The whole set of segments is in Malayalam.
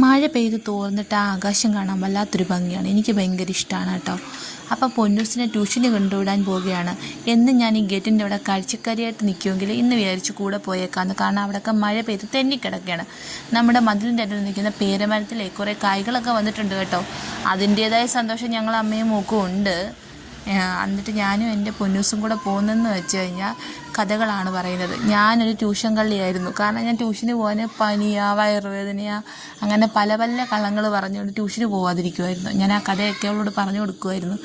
മഴ പെയ്ത് തോർന്നിട്ട് ആ ആകാശം കാണാൻ വല്ലാത്തൊരു ഭംഗിയാണ്. എനിക്ക് ഭയങ്കര ഇഷ്ടമാണ് കേട്ടോ. അപ്പോൾ പൊന്നൂസിനെ ട്യൂഷന് കൊണ്ടുവിടാൻ പോവുകയാണ്. എന്നും ഞാൻ ഈ ഗേറ്റിൻ്റെ അവിടെ കാഴ്ചക്കാരിയായിട്ട് നിൽക്കുമെങ്കിൽ ഇന്ന് വിചാരിച്ച് കൂടെ പോയേക്കാന്ന്. കാരണം അവിടെയൊക്കെ മഴ പെയ്ത് തെന്നിക്കിടക്കുകയാണ്. നമ്മുടെ മതിലിൻ്റെ അടുത്ത് നിൽക്കുന്ന പേരമരത്തിലെ കുറേ കായ്കളൊക്കെ വന്നിട്ടുണ്ട് കേട്ടോ. അതിൻ്റേതായ സന്തോഷം ഞങ്ങൾ അമ്മയും മോക്കും ഉണ്ട്. എന്നിട്ട് ഞാനും എൻ്റെ പൊന്നൂസും കൂടെ പോകുന്നതെന്ന് വെച്ച് കഴിഞ്ഞാൽ കഥകളാണ് പറയുന്നത്. ഞാനൊരു ട്യൂഷൻ കള്ളിയായിരുന്നു. കാരണം ഞാൻ ട്യൂഷന് പോകാൻ പനിയാ, വയറുവേദനയാ, അങ്ങനെ പല പല കള്ളങ്ങൾ പറഞ്ഞുകൊണ്ട് ട്യൂഷന് പോകാതിരിക്കുമായിരുന്നു. ഞാൻ ആ കഥയൊക്കെ അവളോട് പറഞ്ഞു കൊടുക്കുമായിരുന്നു.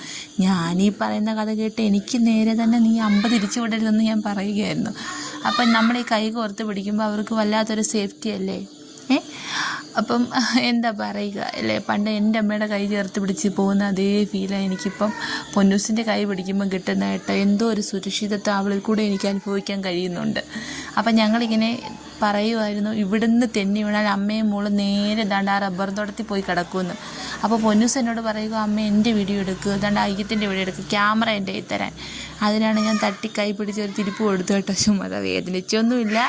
ഞാനീ പറയുന്ന കഥ കേട്ട് എനിക്ക് നേരെ തന്നെ നീ 50 തിരിച്ചു വിടരുതെന്ന് ഞാൻ പറയുകയായിരുന്നു. അപ്പം നമ്മൾ ഈ കൈ കോർത്ത് പിടിക്കുമ്പോൾ അവർക്ക് വല്ലാത്തൊരു സേഫ്റ്റി അല്ലേ. അപ്പം എന്താ പറയുക അല്ലേ, പണ്ട് എൻ്റെ അമ്മയുടെ കൈ ചേർത്ത് പിടിച്ച് പോകുന്ന അതേ ഫീലാണ് എനിക്കിപ്പം പൊന്നൂസിൻ്റെ കൈ പിടിക്കുമ്പം കിട്ടുന്നതായിട്ട്. എന്തോ ഒരു സുരക്ഷിതത്വം അവളിൽ കൂടെ എനിക്ക് അനുഭവിക്കാൻ കഴിയുന്നുണ്ട്. അപ്പം ഞങ്ങളിങ്ങനെ പറയുമായിരുന്നു, ഇവിടുന്ന് തെന്നി വീണാൽ അമ്മയും മോളും നേരെ ദാണ്ട് ആ റബ്ബർ തോട്ടത്തിൽ പോയി കിടക്കുമെന്ന്. അപ്പോൾ പൊന്നൂസ് എന്നോട് പറയുക, അമ്മ എൻ്റെ വീഡിയോ എടുക്കുക, ദാണ്ട് അയ്യത്തിൻ്റെ വീഡിയോ എടുക്കുക, ക്യാമറ എൻ്റെ കയ്യിൽ തരാൻ. അതിനാണ് ഞാൻ തട്ടി കൈ പിടിച്ച് ഒരു തിരിപ്പ് കൊടുത്തു കേട്ടോ. ചുമ്മാ വേദനിച്ചൊന്നുമില്ല.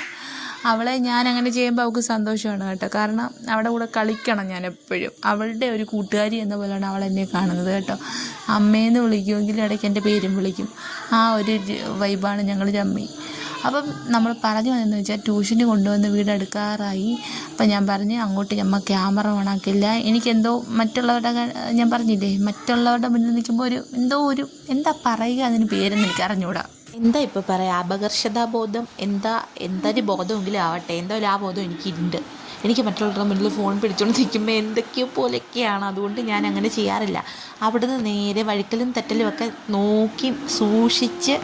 അവളെ ഞാൻ അങ്ങനെ ചെയ്യുമ്പോൾ അവൾക്ക് സന്തോഷമാണ് കേട്ടോ. കാരണം അവളുടെ കൂടെ കളിക്കണം ഞാൻ എപ്പോഴും. അവളുടെ ഒരു കൂട്ടുകാരി എന്ന പോലെയാണ് അവൾ എന്നെ കാണുന്നത് കേട്ടോ. അമ്മയെന്ന് വിളിക്കുമെങ്കിൽ ഇടയ്ക്ക് എൻ്റെ പേരും വിളിക്കും. ആ ഒരു വൈബാണ് ഞങ്ങൾ ചമ്മി. അപ്പം നമ്മൾ പറഞ്ഞു വന്നതെന്ന് വെച്ചാൽ ട്യൂഷന് കൊണ്ടുവന്ന് വീടെടുക്കാറായി. അപ്പം ഞാൻ പറഞ്ഞ് അങ്ങോട്ട് അമ്മ ക്യാമറ ഓണാക്കില്ല. എനിക്കെന്തോ മറ്റുള്ളവരുടെ, ഞാൻ പറഞ്ഞില്ലേ, മറ്റുള്ളവരുടെ മുന്നിൽ നിൽക്കുമ്പോൾ എന്താ പറയുക, അതിന് പേരെന്ന് എനിക്ക് അറിഞ്ഞുകൂടാ. എന്താ ഇപ്പോൾ പറയാം, അപകർഷതാബോധം, എന്തൊരു ബോധമെങ്കിലും ആവട്ടെ, എന്തായാലും ആ ബോധം എനിക്കുണ്ട്. എനിക്ക് മറ്റുള്ളവരുടെ മുന്നിൽ ഫോൺ പിടിച്ചുകൊണ്ട് നിൽക്കുമ്പോൾ എന്തൊക്കെയോ പോലെയൊക്കെയാണ്. അതുകൊണ്ട് ഞാൻ അങ്ങനെ ചെയ്യാറില്ല. അവിടുന്ന് നേരെ വഴുക്കലും തെറ്റലും ഒക്കെ നോക്കി സൂക്ഷിച്ച്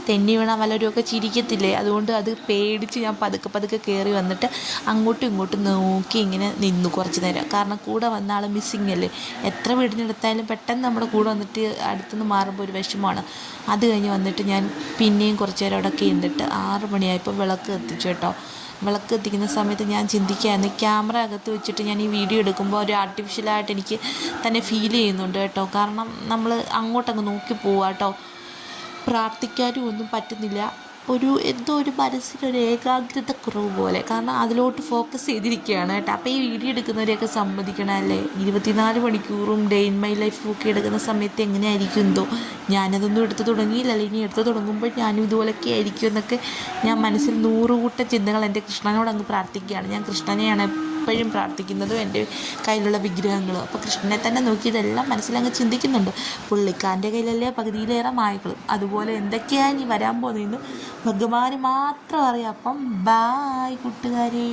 തെന്നി വീണാൽ വല്ലവരുമൊക്കെ ചിരിക്കത്തില്ലേ. അതുകൊണ്ട് അത് പേടിച്ച് ഞാൻ പതുക്കെ കയറി വന്നിട്ട് അങ്ങോട്ടും ഇങ്ങോട്ടും നോക്കി ഇങ്ങനെ നിന്നു കുറച്ച് നേരം. കാരണം കൂടെ വന്ന ആൾ മിസ്സിങ് അല്ലേ. എത്ര വീടിനെടുത്തായാലും പെട്ടെന്ന് നമ്മുടെ കൂടെ വന്നിട്ട് അടുത്തുനിന്ന് മാറുമ്പോൾ ഒരു വിഷമമാണ്. അത് കഴിഞ്ഞ് വന്നിട്ട് ഞാൻ പിന്നെയും കുറച്ച് നേരം അവിടെയൊക്കെ ഇരുന്നിട്ട് 6 മണിയായപ്പോൾ വിളക്ക് കത്തിച്ചു കേട്ടോ. വിളക്ക് കത്തിക്കുന്ന സമയത്ത് ഞാൻ ചിന്തിക്കുകയായിരുന്നു, ക്യാമറ അകത്ത് വെച്ചിട്ട് ഞാൻ ഈ വീഡിയോ എടുക്കുമ്പോൾ ഒരു ആർട്ടിഫിഷ്യലായിട്ട് എനിക്ക് തന്നെ ഫീൽ ചെയ്യുന്നുണ്ട് കേട്ടോ. കാരണം നമ്മൾ അങ്ങോട്ടങ്ങ് നോക്കി പോവുക കേട്ടോ. പ്രാർത്ഥിക്കാനും ഒന്നും പറ്റുന്നില്ല. എന്തോ ഒരു മനസ്സിനൊരു ഏകാഗ്രത കുറവ് പോലെ. കാരണം അതിലോട്ട് ഫോക്കസ് ചെയ്തിരിക്കുകയാണ് കേട്ടോ. അപ്പോൾ ഈ വീഡിയോ എടുക്കുന്നവരെയൊക്കെ സമ്മതിക്കണം അല്ലേ. 24 മണിക്കൂറും ഡേ ഇൻ മൈ ലൈഫും ഒക്കെ എടുക്കുന്ന സമയത്ത് എങ്ങനെയായിരിക്കും എന്തോ. ഞാനതൊന്നും എടുത്ത് തുടങ്ങിയില്ലല്ലോ. ഇനി എടുത്ത് തുടങ്ങുമ്പോൾ ഞാനും ഇതുപോലൊക്കെ ആയിരിക്കും എന്നൊക്കെ ഞാൻ മനസ്സിൽ 100 കൂട്ടം ചിന്തകൾ എൻ്റെ കൃഷ്ണനോട് അങ്ങ് പ്രാർത്ഥിക്കുകയാണ്. ഞാൻ കൃഷ്ണനെയാണ് എപ്പോഴും പ്രാർത്ഥിക്കുന്നതും എൻ്റെ കയ്യിലുള്ള വിഗ്രഹങ്ങളും. അപ്പോൾ കൃഷ്ണനെ തന്നെ നോക്കി ഇതെല്ലാം മനസ്സിലങ്ങ് ചിന്തിക്കുന്നുണ്ട്. പുള്ളിക്കാരൻ്റെ കയ്യിലല്ലേ പകുതിയിലേറെ മായകളും. അതുപോലെ എന്തൊക്കെയാണ് ഇനി വരാൻ പോകുന്നതെന്ന് ഭഗവാന് മാത്രം അറിയാം. അപ്പം ബായ് കൂട്ടുകാരേ.